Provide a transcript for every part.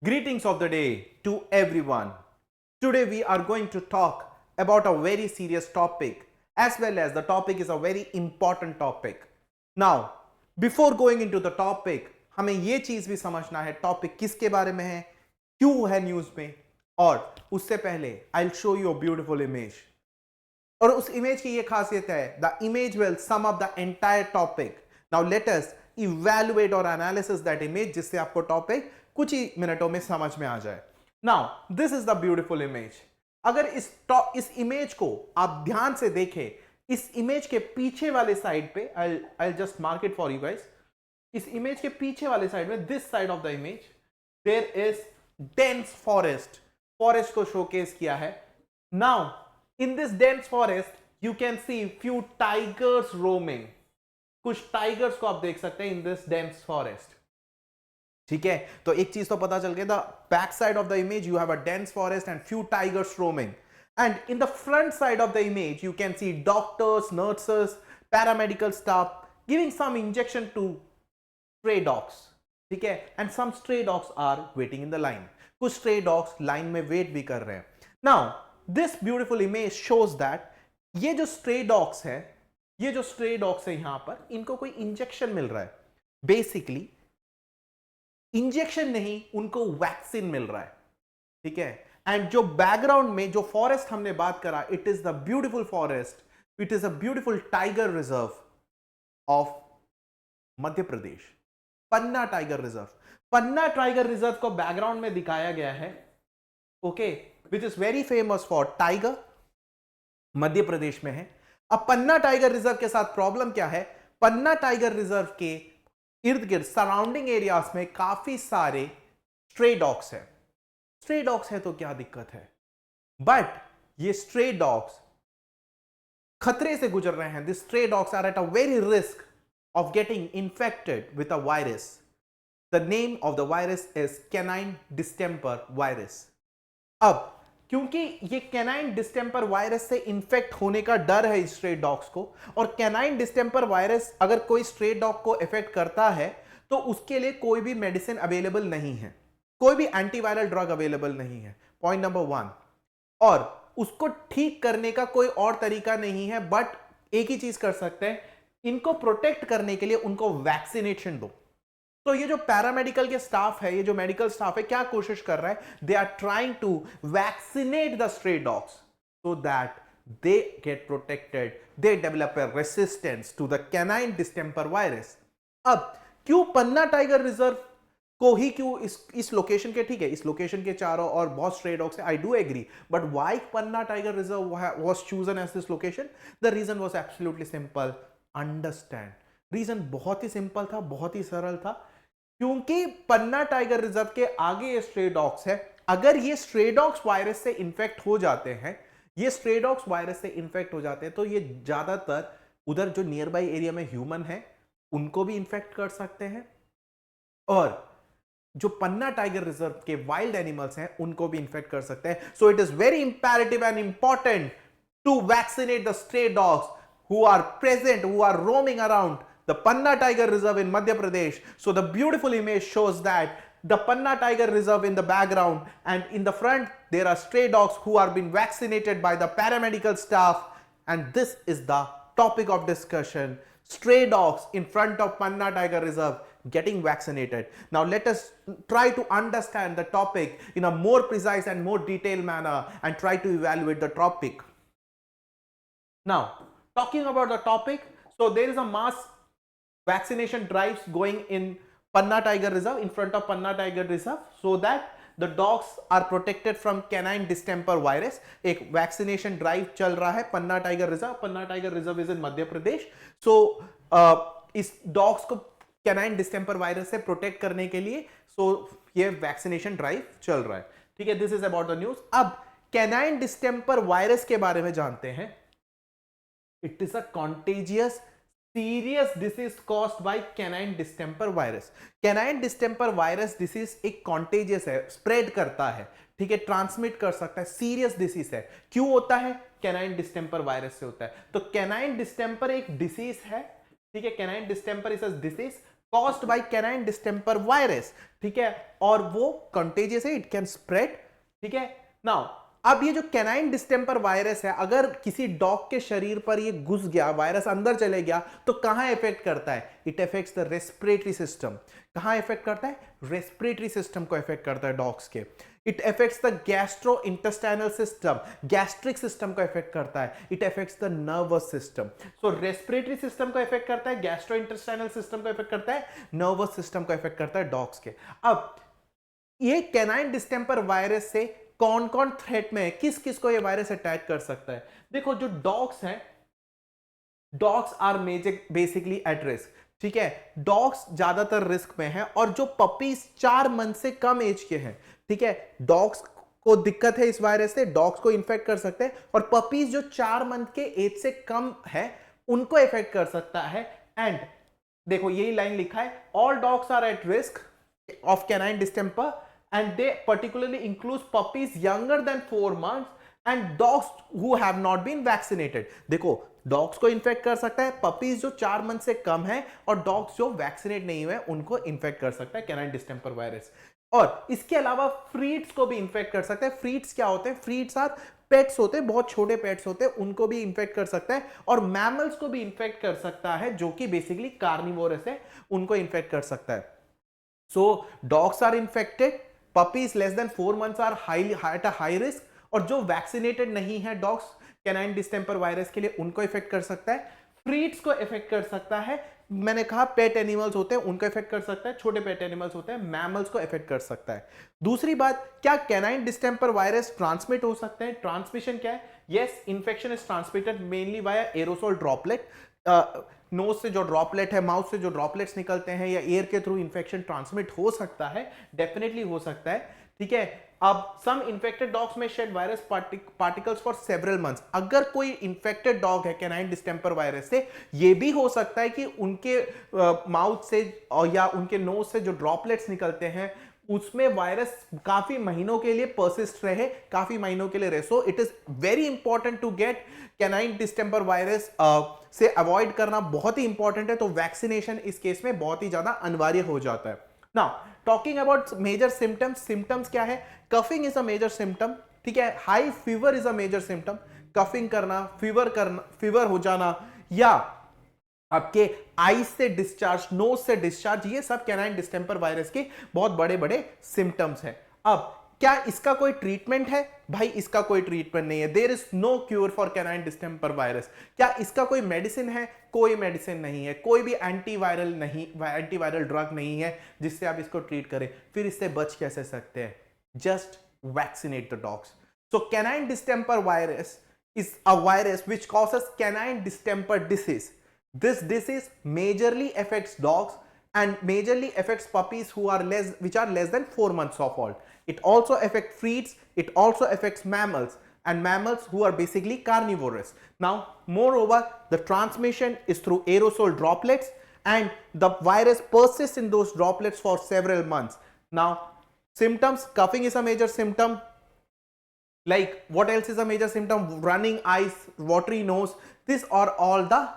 Greetings of the day to everyone. Today we are going to talk about a very serious topic, as well as the topic is a very important topic. Now, before going into the topic, हमें ये चीज भी समझना है topic किसके बारे में है, क्यों है न्यूज में, और उससे पहले I will show you a beautiful image. और उस इमेज की ये खासियत है, the image will sum up the entire topic. Now let us evaluate और एनालिसिस दैट इमेज, जिससे आपको टॉपिक कुछ ही मिनटों में समझ में आ जाए. Now this is the beautiful image. अगर इस इमेज को आप ध्यान से देखें, इस इमेज के पीछे वाले साइड पे, I just mark it for you guys. इस इमेज के पीछे वाले साइड में, this side of the image, there is dense forest को शोकेस किया है. Now in this dense forest you can see few tigers roaming. कुछ टाइगर्स को आप देख सकते हैं in this dense forest. ठीक है, तो एक चीज तो पता चल गया. the back side of the image you have a dense forest and few tigers roaming, and in the front side of the image you can see doctors, nurses, paramedical staff giving some injection to stray dogs. ठीक है, and some stray dogs are waiting in the line. कुछ stray dogs line में wait भी कर रहे हैं. Now this beautiful image shows that ये जो stray dogs है, यहां पर इनको कोई इंजेक्शन मिल रहा है. बेसिकली इंजेक्शन नहीं, उनको वैक्सीन मिल रहा है. ठीक है, एंड जो बैकग्राउंड में जो फॉरेस्ट हमने बात करा, it is the beautiful forest, it is a beautiful tiger reserve of Madhya Pradesh, Panna tiger reserve. Panna tiger reserve को बैकग्राउंड में दिखाया गया है. Okay, which is very famous for tiger, मध्य प्रदेश में है. अब पन्ना टाइगर रिजर्व के साथ प्रॉब्लम क्या है? पन्ना टाइगर रिजर्व के इर्द गिर्द सराउंडिंग एरियाज में काफी सारे स्ट्रे डॉग्स है. स्ट्रे डॉग्स है तो क्या दिक्कत है, बट ये स्ट्रे डॉग्स खतरे से गुजर रहे हैं. This stray dogs are at a very risk of getting infected with a virus. The name of the virus is canine distemper virus. अब क्योंकि ये कैनाइन डिस्टेंपर वायरस से इंफेक्ट होने का डर है स्ट्रे डॉग्स को, और कैनाइन डिस्टेंपर वायरस अगर कोई स्ट्रे डॉग को इफेक्ट करता है तो उसके लिए कोई भी मेडिसिन अवेलेबल नहीं है, कोई भी एंटीवायरल ड्रग अवेलेबल नहीं है. Point number 1. और उसको ठीक करने का कोई और तरीका नहीं है, बट एक ही चीज कर सकते हैं, इनको प्रोटेक्ट करने के लिए उनको वैक्सीनेशन दो. तो ये जो पैरामेडिकल के स्टाफ है, ये जो मेडिकल स्टाफ है, क्या कोशिश कर रहा है? They are trying to vaccinate the stray dogs so that they get protected, they develop a resistance to the canine distemper virus. अब क्यों पन्ना टाइगर रिजर्व को ही, क्यों इस लोकेशन के, ठीक है, इस लोकेशन के चारों और बहुत स्ट्रे डॉग्स है, I do agree, but why Panna tiger reserve was chosen as this location? The reason was absolutely simple. Understand, reason बहुत ही सिंपल था, बहुत ही सरल था. क्योंकि पन्ना टाइगर रिजर्व के आगे ये स्ट्रे डॉग्स है. अगर ये स्ट्रे डॉग्स वायरस से इंफेक्ट हो जाते हैं, तो ये ज्यादातर उधर जो नियर बाई एरिया में ह्यूमन है उनको भी इंफेक्ट कर सकते हैं, और जो पन्ना टाइगर रिजर्व के वाइल्ड एनिमल्स हैं उनको भी इंफेक्ट कर सकते हैं. So it is very imperative and important to vaccinate the stray dogs who are present, who are roaming around the Panna Tiger Reserve in Madhya Pradesh. So the beautiful image shows that the Panna Tiger Reserve in the background, and in the front there are stray dogs who are being vaccinated by the paramedical staff, and this is the topic of discussion: stray dogs in front of Panna Tiger Reserve getting vaccinated. Now let us try to understand the topic in a more precise and more detailed manner and try to evaluate the topic. Now, talking about the topic, so there is a mass vaccination drives going in Panna Tiger Reserve, in front of Panna Tiger Reserve, so that the dogs are protected from canine distemper virus. एक vaccination drive चल रहा है Panna tiger reserve. Panna tiger reserve is in Madhya Pradesh. So इस dogs को canine distemper virus से protect करने के लिए ये वैक्सीनेशन ड्राइव चल रहा है. ठीक है, this is about the news. अब कैनाइन डिस्टेंपर वायरस के बारे में जानते हैं. It is a contagious, serious disease caused by canine distemper virus. Canine distemper virus disease एक contagious है, spread करता है, ठीक है, ट्रांसमिट कर सकता है, सीरियस डिसीज है. क्यों होता है? कैनाइन डिस्टेंपर वायरस से होता है. तो कैनाइन डिस्टेंपर एक डिसीज है, ठीक है, canine distemper is a disease caused by canine distemper virus, ठीक है, और वो कंटेजियस है, इट कैन स्प्रेड, ठीक है। नाउ अब ये जो कैनाइन डिस्टेंपर वायरस है, अगर किसी डॉग के शरीर पर ये घुस गया, वायरस अंदर चले गया, तो कहां इफेक्ट करता है? It affects the respiratory system. कहां इफेक्ट करता है? रेस्पिरेटरी सिस्टम को इफेक्ट करता है डॉग्स के। It affects the gastro intestinal system, gastric system को इफेक्ट करता है। It affects the nervous system. So respiratory system को इफेक्ट करता है, गैस्ट्रो इंटेस्टाइनल सिस्टम को इफेक्ट करता है, नर्वस सिस्टम को इफेक्ट करता है डॉग्स के। अब ये कैनाइन डिस्टेंपर वायरस से कौन कौन थ्रेट में है, किस किस को ये वायरस अटैक कर सकता है? देखो, जो डॉग्स हैं, dogs are major basically at risk, ठीक है, डॉग्स ज्यादातर रिस्क में है। और जो पपीज 4 मंथ से कम एज के हैं, ठीक है, डॉग्स को दिक्कत है इस वायरस से, डॉग्स को इन्फेक्ट कर सकते हैं। और पपीज जो 4 मंथ के एज से कम है, उनको इफेक्ट कर सकता है। एंड देखो, यही लाइन लिखा है, all dogs are at risk of canine distemper and they particularly includes puppies younger than 4 months and dogs who have not been vaccinated। देखो, डॉग्स को इन्फेक्ट कर सकता है, पपीज जो 4 मंथ से कम है, और डॉग्स जो वैक्सीनेट नहीं हुए उनको इन्फेक्ट कर सकता है कैनाइन डिस्टेंपर वायरस। और इसके अलावा फ्रीट्स को भी इन्फेक्ट कर सकता है। फ्रीट्स क्या होते हैं? फ्रीट्स आर पेट्स होते हैं, बहुत छोटे पेट्स होते हैं, उनको भी इन्फेक्ट कर सकता है। और मैमल्स को भी इन्फेक्ट कर सकता है, जो कि बेसिकली कार्निवोरस है, उनको इन्फेक्ट कर सकता है। So dogs are infected, puppies less than 4 months are at a high risk, और जो वैक्सीनेटेड नहीं है डॉग्स कैनाइन डिस्टेंपर वायरस के लिए, उनको इफेक्ट कर सकता है। फ्रीट्स को इफेक्ट कर सकता है, मैंने कहा पेट एनिमल्स होते हैं उनको इफेक्ट कर सकता है, छोटे पेट एनिमल्स होते हैं, मैमल्स को इफेक्ट कर सकता है। दूसरी बात, क्या कैनाइन डिस्टेंपर वायरस ट्रांसमिट हो सकते हैं? ट्रांसमिशन क्या है? Yes, infection is transmitted mainly via aerosol droplet. Nose से जो ड्रॉपलेट है, माउथ से जो ड्रॉपलेट्स निकलते हैं, या एयर के थ्रू इंफेक्शन ट्रांसमिट हो सकता है, डेफिनेटली हो सकता है, ठीक है। अब सम इन्फेक्टेड डॉग्स में shed virus particles for several months. अगर कोई इन्फेक्टेड डॉग है कैनाइन डिस्टेंपर वायरस से, ये भी हो सकता है कि उनके माउथ से या उनके नोज से जो ड्रॉपलेट्स निकलते हैं, उसमें वायरस काफी महीनों के लिए परसिस्ट रहे, काफी महीनों के लिए रहे। So it is very important to get canine distemper virus से अवॉइड करना बहुत ही इंपॉर्टेंट है। तो वैक्सीनेशन इस केस में बहुत ही ज्यादा अनिवार्य हो जाता है। Now talking about major symptoms, symptoms क्या है? Coughing is a major symptom, ठीक है, high fever is a major symptom. Coughing करना, फीवर हो जाना, या आपके आईज से डिस्चार्ज, नोज से डिस्चार्ज, ये सब कैनाइन डिस्टेंपर वायरस के बहुत बड़े बड़े सिम्टम्स हैं। अब क्या इसका कोई ट्रीटमेंट है? भाई इसका कोई ट्रीटमेंट नहीं है। There is no cure for canine distemper virus. क्या इसका कोई मेडिसिन है? कोई मेडिसिन नहीं है, कोई भी एंटीवायरल ड्रग नहीं है जिससे आप इसको ट्रीट करें। फिर इससे बच कैसे सकते हैं? Just vaccinate the dogs. So canine distemper virus is a virus which causes canine distemper disease. This disease majorly affects dogs and majorly affects puppies which are less than 4 months of old. It also affects freats, it also affects mammals, and mammals who are basically carnivorous. Now, moreover, the transmission is through aerosol droplets, and the virus persists in those droplets for several months. Now, symptoms, coughing is a major symptom. Like, what else is a major symptom? Running eyes, watery nose. These are all the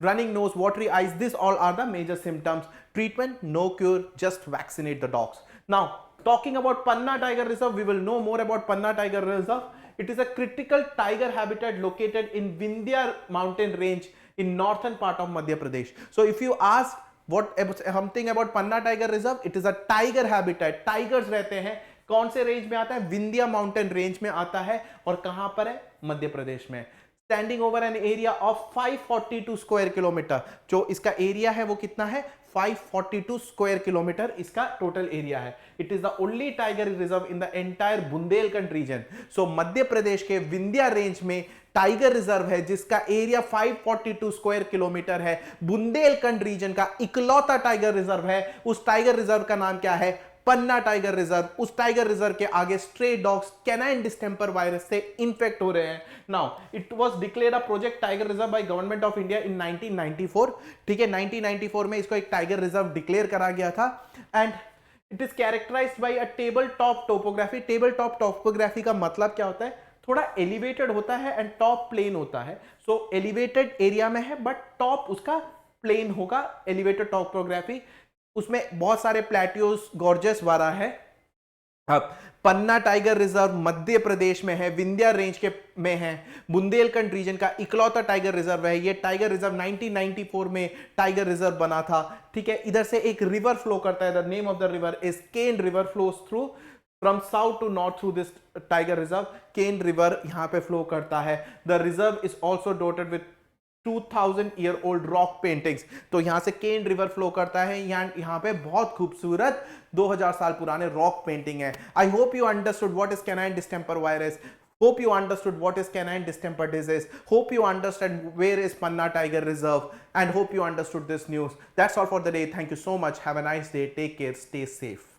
running nose, watery eyes. These all are the major symptoms. Treatment, no cure, just vaccinate the dogs. Now, talking about Panna Tiger Reserve, we will know more about Panna Tiger Reserve. It is a critical tiger habitat located in Vindhya mountain range in northern part of Madhya Pradesh. So, if you ask something about Panna Tiger Reserve, it is a tiger habitat. Tigers रहते हैं, कौन से range में आता है? Vindhya mountain range में आता है। और कहां पर है? मध्य प्रदेश में। Standing over an area of 542 square kilometre. जो इसका एरिया है वो कितना है? 542 स्क्वायर किलोमीटर इसका टोटल एरिया है। It is the only tiger reserve in the entire Bundelkhand region. So Madhya Pradesh के विंध्या रेंज में टाइगर रिजर्व है जिसका एरिया 542 स्क्वायर किलोमीटर है। बुंदेलखंड रीजन का इकलौता टाइगर रिजर्व है। उस टाइगर रिजर्व का नाम क्या है? Panna tiger reserve. उस टाइगर रिजर्व के आगे stray dogs canine distemper virus से इन्फेक्ट हो रहे हैं। Now it was declared a project tiger reserve by government of India in 1994। ठीक है, 1994 में इसको एक टाइगर रिजर्व डिक्लेयर करा गया था। And it is characterized by a table top topography. Table top topography का मतलब क्या होता है? थोड़ा एलिवेटेड होता है एंड टॉप प्लेन होता है। सो एलिवेटेड एरिया में है बट टॉप उसका प्लेन होगा, एलिवेटेड टोपोग्राफी। उसमें बहुत सारे प्लेट्यूज गॉर्जियस वाला है। अब पन्ना टाइगर रिजर्व मध्य प्रदेश में है, विंध्या रेंज के में है, बुंदेलखंड रीजन का इकलौता टाइगर रिजर्व है। ये टाइगर रिजर्व 1994 में टाइगर रिजर्व बना था, ठीक है। इधर से एक रिवर फ्लो करता है, the name of the river is Ken river, flows through from south to north through this tiger reserve. Ken river यहां पे फ्लो करता है। The reserve is also dotted with 2000 year old rock paintings. तो यहां से केन river flow करता है, यहां पे बहुत खूबसूरत 2000 साल पुराने रॉक पेंटिंग है। I hope you understood what is canine distemper virus, hope you understood what is canine distemper disease, hope you understand where is Panna Tiger Reserve, and hope you understood this news. That's all for the day. Thank you so much. Have a nice day. Take care. Stay safe.